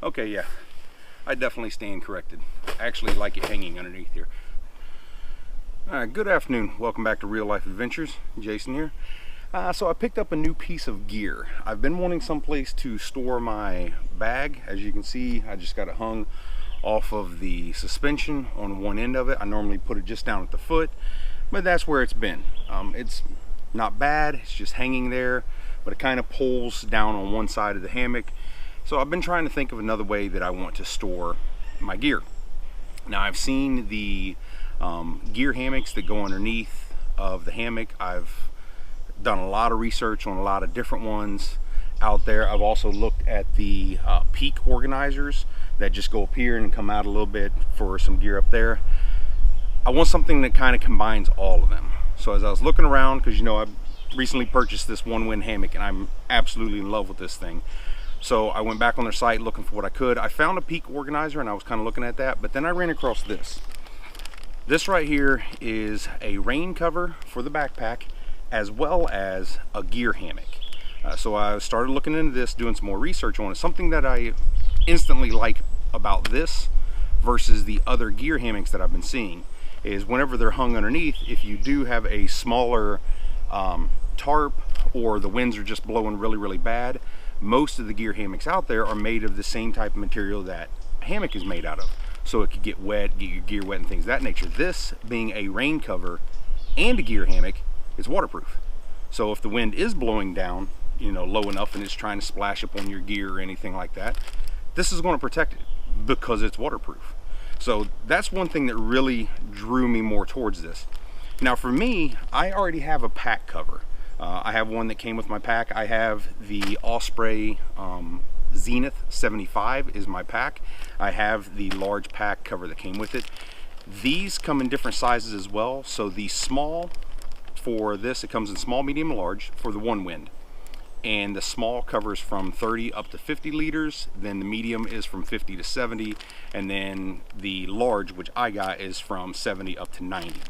Okay, yeah, I definitely stand corrected. I actually like it hanging underneath here. All right, good afternoon. Welcome back to Real Life Adventures. Jason here. So I picked up a new piece of gear. I've been wanting someplace to store my bag. As you can see, I just got it hung off of the suspension on one end of it. I normally put it just down at the foot, but that's where it's been. It's not bad, it's just hanging there, but it kind of pulls down on one side of the hammock. So I've been trying to think of another way that I want to store my gear. Now I've seen the gear hammocks that go underneath of the hammock. I've done a lot of research on a lot of different ones out there. I've also looked at the peak organizers that just go up here and come out a little bit for some gear up there. I want something that kind of combines all of them. So as I was looking around, because you know I recently purchased this Onewind hammock and I'm absolutely in love with this thing. So I went back on their site looking for what I could. I found a peak organizer and I was kind of looking at that, but then I ran across this. This right here is a rain cover for the backpack as well as a gear hammock. So I started looking into this, doing some more research on it. Something that I instantly like about this versus the other gear hammocks that I've been seeing is whenever they're hung underneath, if you do have a smaller tarp or the winds are just blowing really bad, most of the gear hammocks out there are made of the same type of material that a hammock is made out of. So it could get wet, get your gear wet and things of that nature. This being a rain cover and a gear hammock, it's waterproof. So if the wind is blowing down, you know, low enough and it's trying to splash up on your gear or anything like that, this is going to protect it because it's waterproof. So that's one thing that really drew me more towards this. Now for me, I already have a pack cover. I have one that came with my pack. I have the Osprey Zenith 75 is my pack. I have the large pack cover that came with it. These come in different sizes as well. So the small for this, it comes in small, medium, and large for the Onewind. And the small covers from 30 up to 50 liters. Then the medium is from 50 to 70. And then the large, which I got, is from 70 up to 90.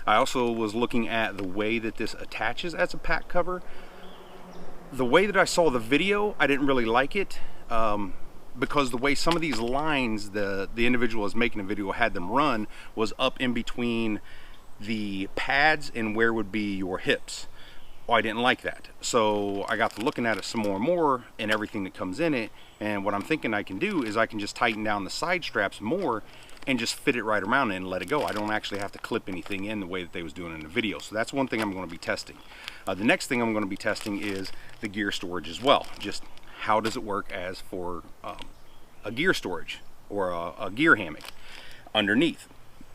I also was looking at the way that this attaches as a pack cover. The way that I saw the video, I didn't really like it because the way some of these lines the individual was making a video had them run was up in between the pads and where would be your hips. Well, I didn't like that. So I got to looking at it some more and everything that comes in it. And what I'm thinking I can do is I can just tighten down the side straps more and just fit it right around it and let it go. I don't actually have to clip anything in the way that they was doing in the video. So that's one thing I'm going to be testing. The next thing I'm going to be testing is the gear storage as well. Just how does it work as for a gear storage or a gear hammock underneath.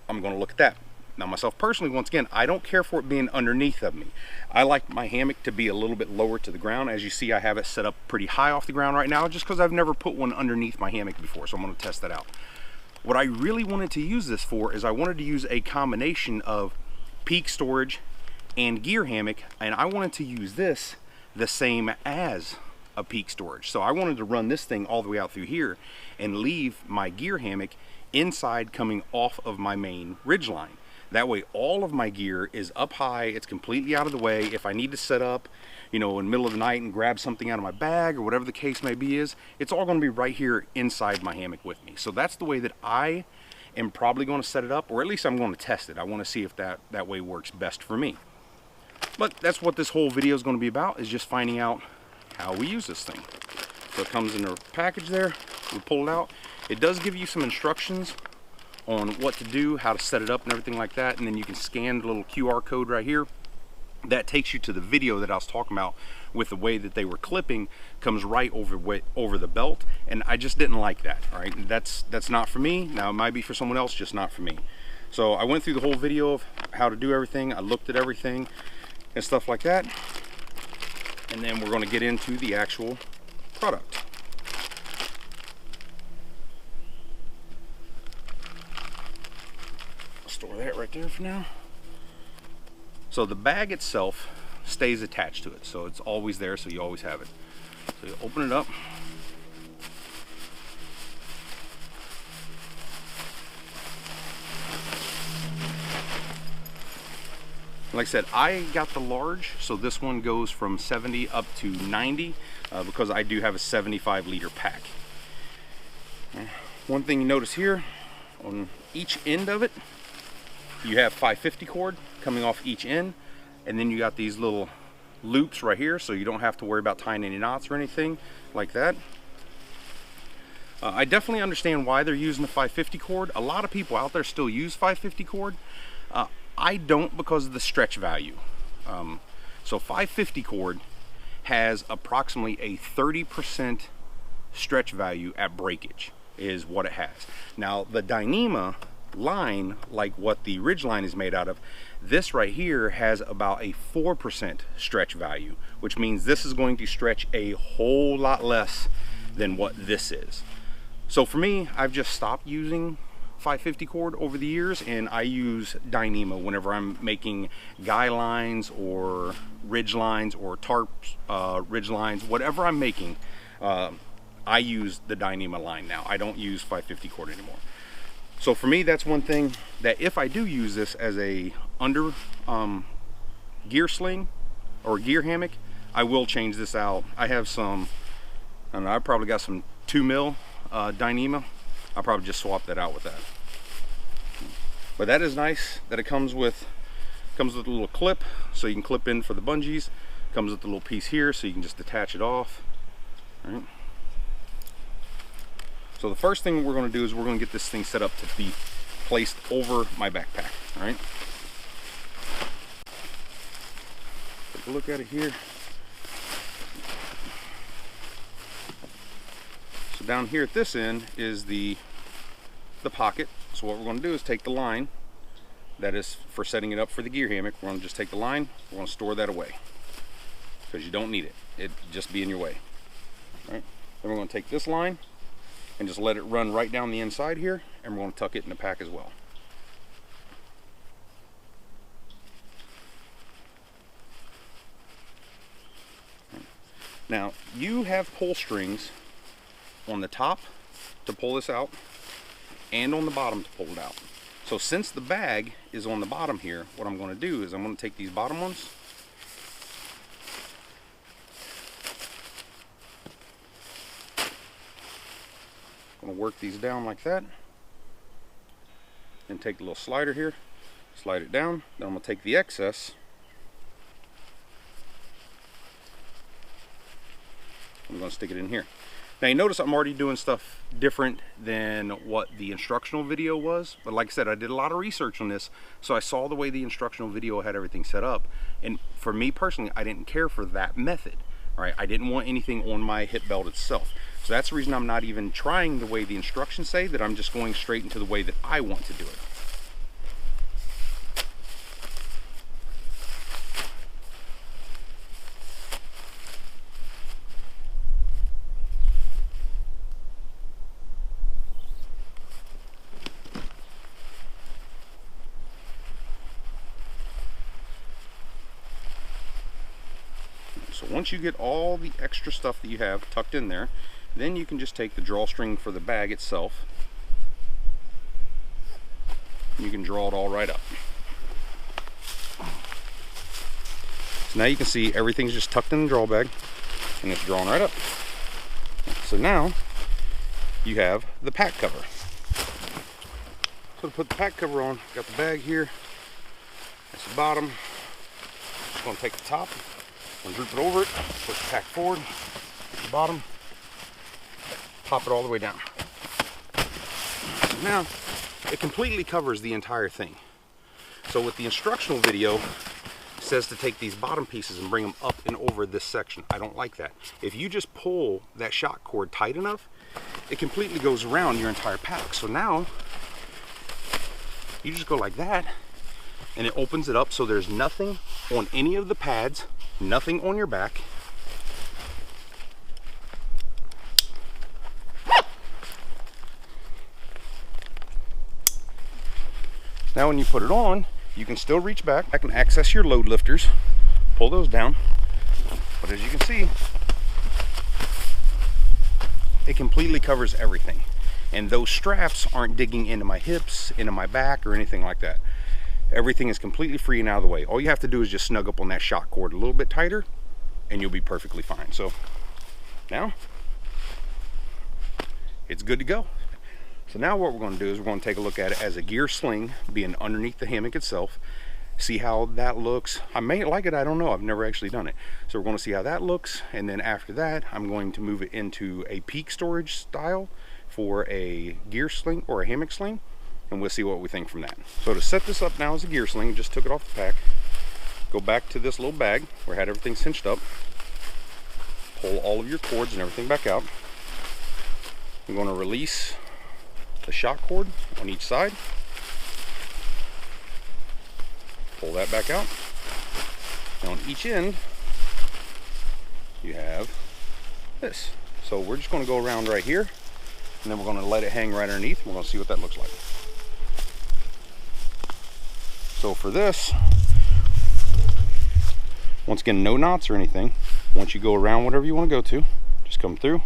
I'm going to look at that. Now myself personally, once again, I don't care for it being underneath of me. I like my hammock to be a little bit lower to the ground. As you see, I have it set up pretty high off the ground right now just because I've never put one underneath my hammock before. So I'm going to test that out. What I really wanted to use this for is I wanted to use a combination of peak storage and gear hammock, and I wanted to use this the same as a peak storage. So I wanted to run this thing all the way out through here and leave my gear hammock inside coming off of my main ridge line. That way all of my gear is up high, it's completely out of the way. If I need to set up, you know, in the middle of the night and grab something out of my bag or whatever the case may be it's all going to be right here inside my hammock with me. So that's the way that I am probably going to set it up, or at least I'm going to test it. I want to see if that way works best for me. But that's what this whole video is going to be about, is just finding out how we use this thing. So it comes in a package there, we pull it out. It does give you some instructions on what to do, how to set it up and everything like that, and then you can scan the little QR code right here. That takes you to the video that I was talking about with the way that they were clipping, comes right over the belt, and I just didn't like that. All right, that's not for me. Now it might be for someone else, just not for me. So I went through the whole video of how to do everything. I looked at everything and stuff like that, and then we're going to get into the actual product. Store that right there for now. So the bag itself stays attached to it, so it's always there, so you always have it. So you open it up. Like I said, I got the large, so this one goes from 70 up to 90 because I do have a 75 liter pack. One thing you notice here, on each end of it, you have 550 cord coming off each end, and then you got these little loops right here, so you don't have to worry about tying any knots or anything like that. I definitely understand why they're using the 550 cord. A lot of people out there still use 550 cord. I don't, because of the stretch value. So 550 cord has approximately a 30% stretch value at breakage, is what it has. Now the Dyneema line, like what the Ridgeline is made out of, this right here has about a 4% stretch value, which means this is going to stretch a whole lot less than what this is. So for me, I've just stopped using 550 cord over the years, and I use Dyneema whenever I'm making guy lines or ridge lines or tarps, ridge lines, whatever I'm making. I use the Dyneema line now. I don't use 550 cord anymore. So for me, that's one thing that if I do use this as a under gear sling or gear hammock, I will change this out. I have some, I don't know, I probably got some 2 mil Dyneema. I'll probably just swap that out with that. But that is nice that it comes with a little clip, so you can clip in for the bungees. Comes with a little piece here, so you can just detach it off. All right. So the first thing we're going to do is we're going to get this thing set up to be placed over my backpack. All right. Take a look at it here. So down here at this end is the pocket. So what we're going to do is take the line that is for setting it up for the gear hammock. We're going to just take the line. We're going to store that away because you don't need it. It just be in your way. All right. Then we're going to take this line and just let it run right down the inside here, and we're going to tuck it in the pack as well. Now you have pull strings on the top to pull this out and on the bottom to pull it out. So since the bag is on the bottom here, what I'm going to do is I'm going to take these bottom ones, I'm going to work these down like that, and take the little slider here, slide it down. Then I'm going to take the excess, I'm going to stick it in here. Now you notice I'm already doing stuff different than what the instructional video was, but like I said, I did a lot of research on this, so I saw the way the instructional video had everything set up, and for me personally, I didn't care for that method. Right? I didn't want anything on my hip belt itself. So that's the reason I'm not even trying the way the instructions say, that I'm just going straight into the way that I want to do it. So once you get all the extra stuff that you have tucked in there, then you can just take the drawstring for the bag itself. You can draw it all right up. So now you can see everything's just tucked in the draw bag and it's drawn right up. So now you have the pack cover. So to put the pack cover on, got the bag here, that's the bottom. Just going to take the top, and droop it over it, push the pack forward, the bottom, pop it all the way down. Now, it completely covers the entire thing. So with the instructional video, it says to take these bottom pieces and bring them up and over this section. I don't like that. If you just pull that shock cord tight enough, it completely goes around your entire pack. So now, you just go like that, and it opens it up so there's nothing on any of the pads, nothing on your back. Now when you put it on, you can still reach back. I can access your load lifters, pull those down, but as you can see, it completely covers everything. And those straps aren't digging into my hips, into my back, or anything like that. Everything is completely free and out of the way. All you have to do is just snug up on that shock cord a little bit tighter, and you'll be perfectly fine. So now it's good to go. So now what we're going to do is we're going to take a look at it as a gear sling being underneath the hammock itself. See how that looks. I may like it, I don't know. I've never actually done it. So we're going to see how that looks, and then after that I'm going to move it into a peak storage style for a gear sling or a hammock sling, and we'll see what we think from that. So to set this up now as a gear sling, just took it off the pack. Go back to this little bag where I had everything cinched up. Pull all of your cords and everything back out. I'm going to release the shock cord on each side. Pull that back out. And on each end, you have this. So we're just going to go around right here, and then we're going to let it hang right underneath. We're going to see what that looks like. So for this, once again, no knots or anything. Once you go around whatever you want to go to, just come through,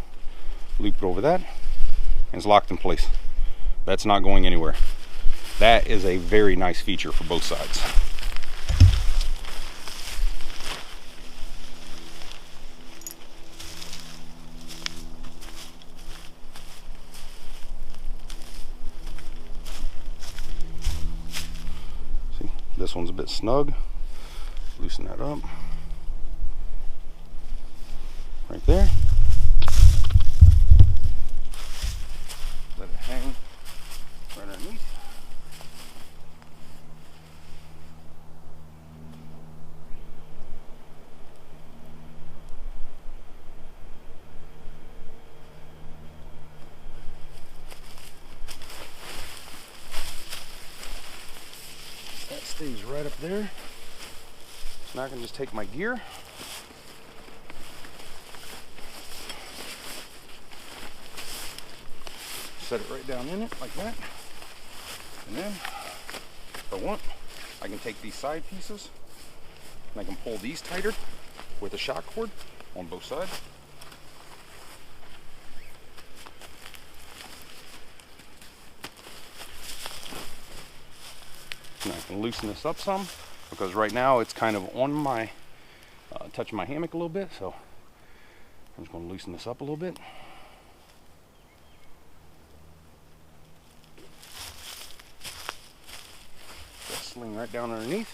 loop it over that, and it's locked in place. That's not going anywhere. That is a very nice feature for both sides. See, this one's a bit snug. Loosen that up. Right there. Let it hang right underneath. That stays right up there. So now I can just take my gear, set it right down in it like that, and then if I want, I can take these side pieces and I can pull these tighter with a shock cord on both sides. And I can loosen this up some, because right now it's kind of on my touching my hammock a little bit, so I'm just going to loosen this up a little bit. That sling right down underneath.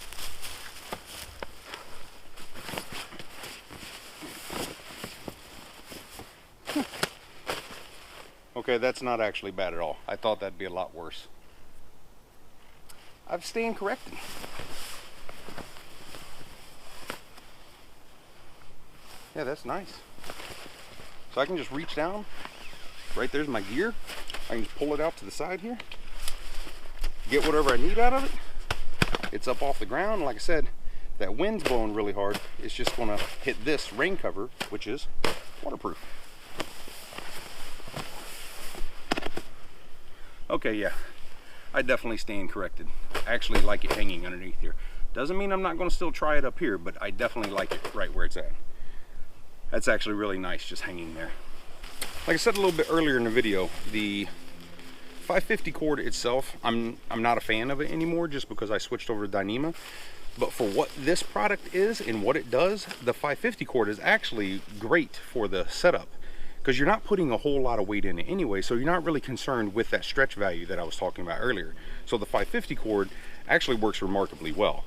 Okay, that's not actually bad at all. I thought that'd be a lot worse. I've stayed corrected. Yeah, that's nice. So I can just reach down. Right there's my gear. I can just pull it out to the side here. Get whatever I need out of it. It's up off the ground. Like I said, if that wind's blowing really hard, it's just going to hit this rain cover, which is waterproof. Okay, yeah. I definitely stand corrected. I actually like it hanging underneath here. Doesn't mean I'm not going to still try it up here, but I definitely like it right where it's at. That's actually really nice, just hanging there. Like I said a little bit earlier in the video, the 550 cord itself, I'm not a fan of it anymore, just because I switched over to Dyneema. But for what this product is and what it does, the 550 cord is actually great for the setup, because you're not putting a whole lot of weight in it anyway, so you're not really concerned with that stretch value that I was talking about earlier. So the 550 cord actually works remarkably well.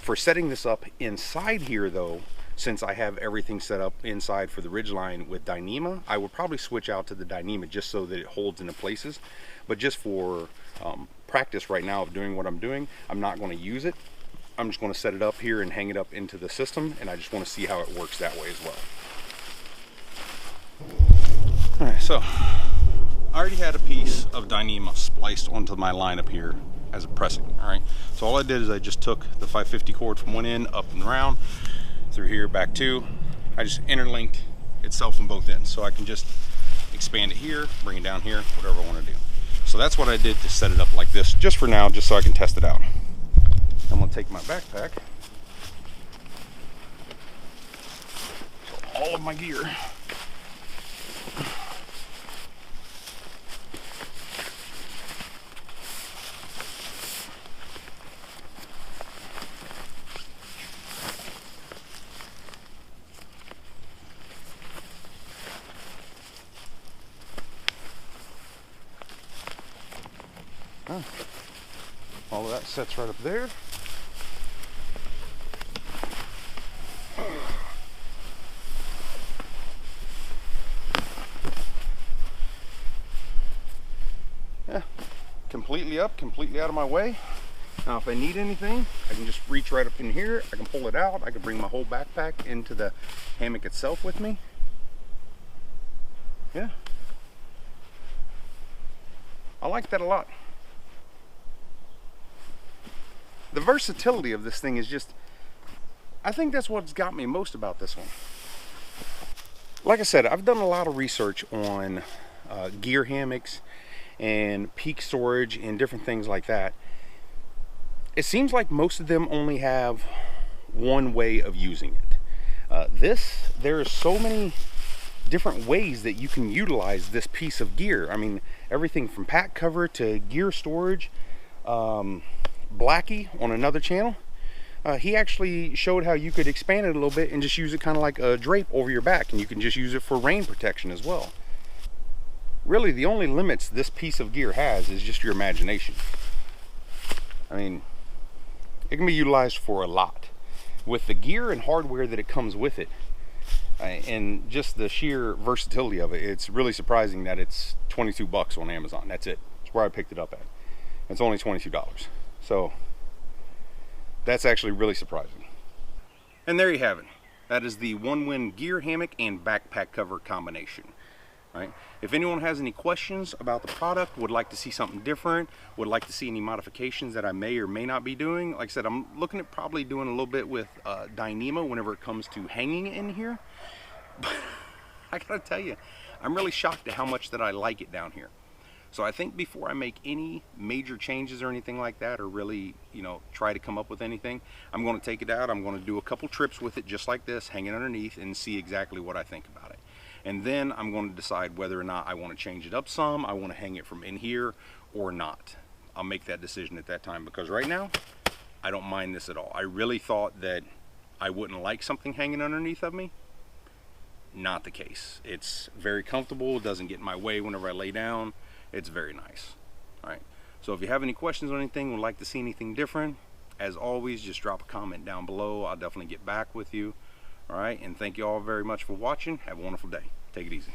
For setting this up inside here though, since I have everything set up inside for the Ridgeline with Dyneema, I would probably switch out to the Dyneema just so that it holds into places. But just for practice right now of doing what I'm doing, I'm not going to use it. I'm just going to set it up here and hang it up into the system, and I just want to see how it works that way as well. Alright, so I already had a piece of Dyneema spliced onto my line up here as a pressing. Alright, so all I did is I just took the 550 cord from one end up and around through here back to, I just interlinked itself from both ends, so I can just expand it here, bring it down here, whatever I want to do. So that's what I did to set it up like this, just for now, just so I can test it out. I'm going to take my backpack, so all of my gear, All of that sets right up there. Yeah, completely up, completely out of my way. Now if I need anything, I can just reach right up in here, I can pull it out, I can bring my whole backpack into the hammock itself with me. Yeah, I like that a lot. The versatility of this thing is just, I think that's what's got me most about this one. Like I said, I've done a lot of research on gear hammocks and peak storage and different things like that. It seems like most of them only have one way of using it. There are so many different ways that you can utilize this piece of gear. I mean, everything from pack cover to gear storage. Blackie on another channel, he actually showed how you could expand it a little bit and just use it kind of like a drape over your back, and you can just use it for rain protection as well. Really, the only limits this piece of gear has is just your imagination. I mean, it can be utilized for a lot. With the gear and hardware that it comes with it, and just the sheer versatility of it, it's really surprising that it's 22 bucks on Amazon. That's it. That's where I picked it up at. It's only $22. So that's actually really surprising. And there you have it. That is the Onewind gear hammock and backpack cover combination. Right? If anyone has any questions about the product, would like to see something different, would like to see any modifications that I may or may not be doing, like I said, I'm looking at probably doing a little bit with Dyneema whenever it comes to hanging in here. But I gotta tell you, I'm really shocked at how much that I like it down here. So I think before I make any major changes or anything like that, or really, you know, try to come up with anything, I'm going to take it out. I'm going to do a couple trips with it just like this, hanging underneath, and see exactly what I think about it. And then I'm going to decide whether or not I want to change it up some, I want to hang it from in here or not. I'll make that decision at that time, because right now, I don't mind this at all. I really thought that I wouldn't like something hanging underneath of me. Not the case. It's very comfortable, it doesn't get in my way whenever I lay down. It's very nice. All right, so if you have any questions or anything, would like to see anything different, as always, just drop a comment down below. I'll definitely get back with you. All right, and thank you all very much for watching. Have a wonderful day. Take it easy.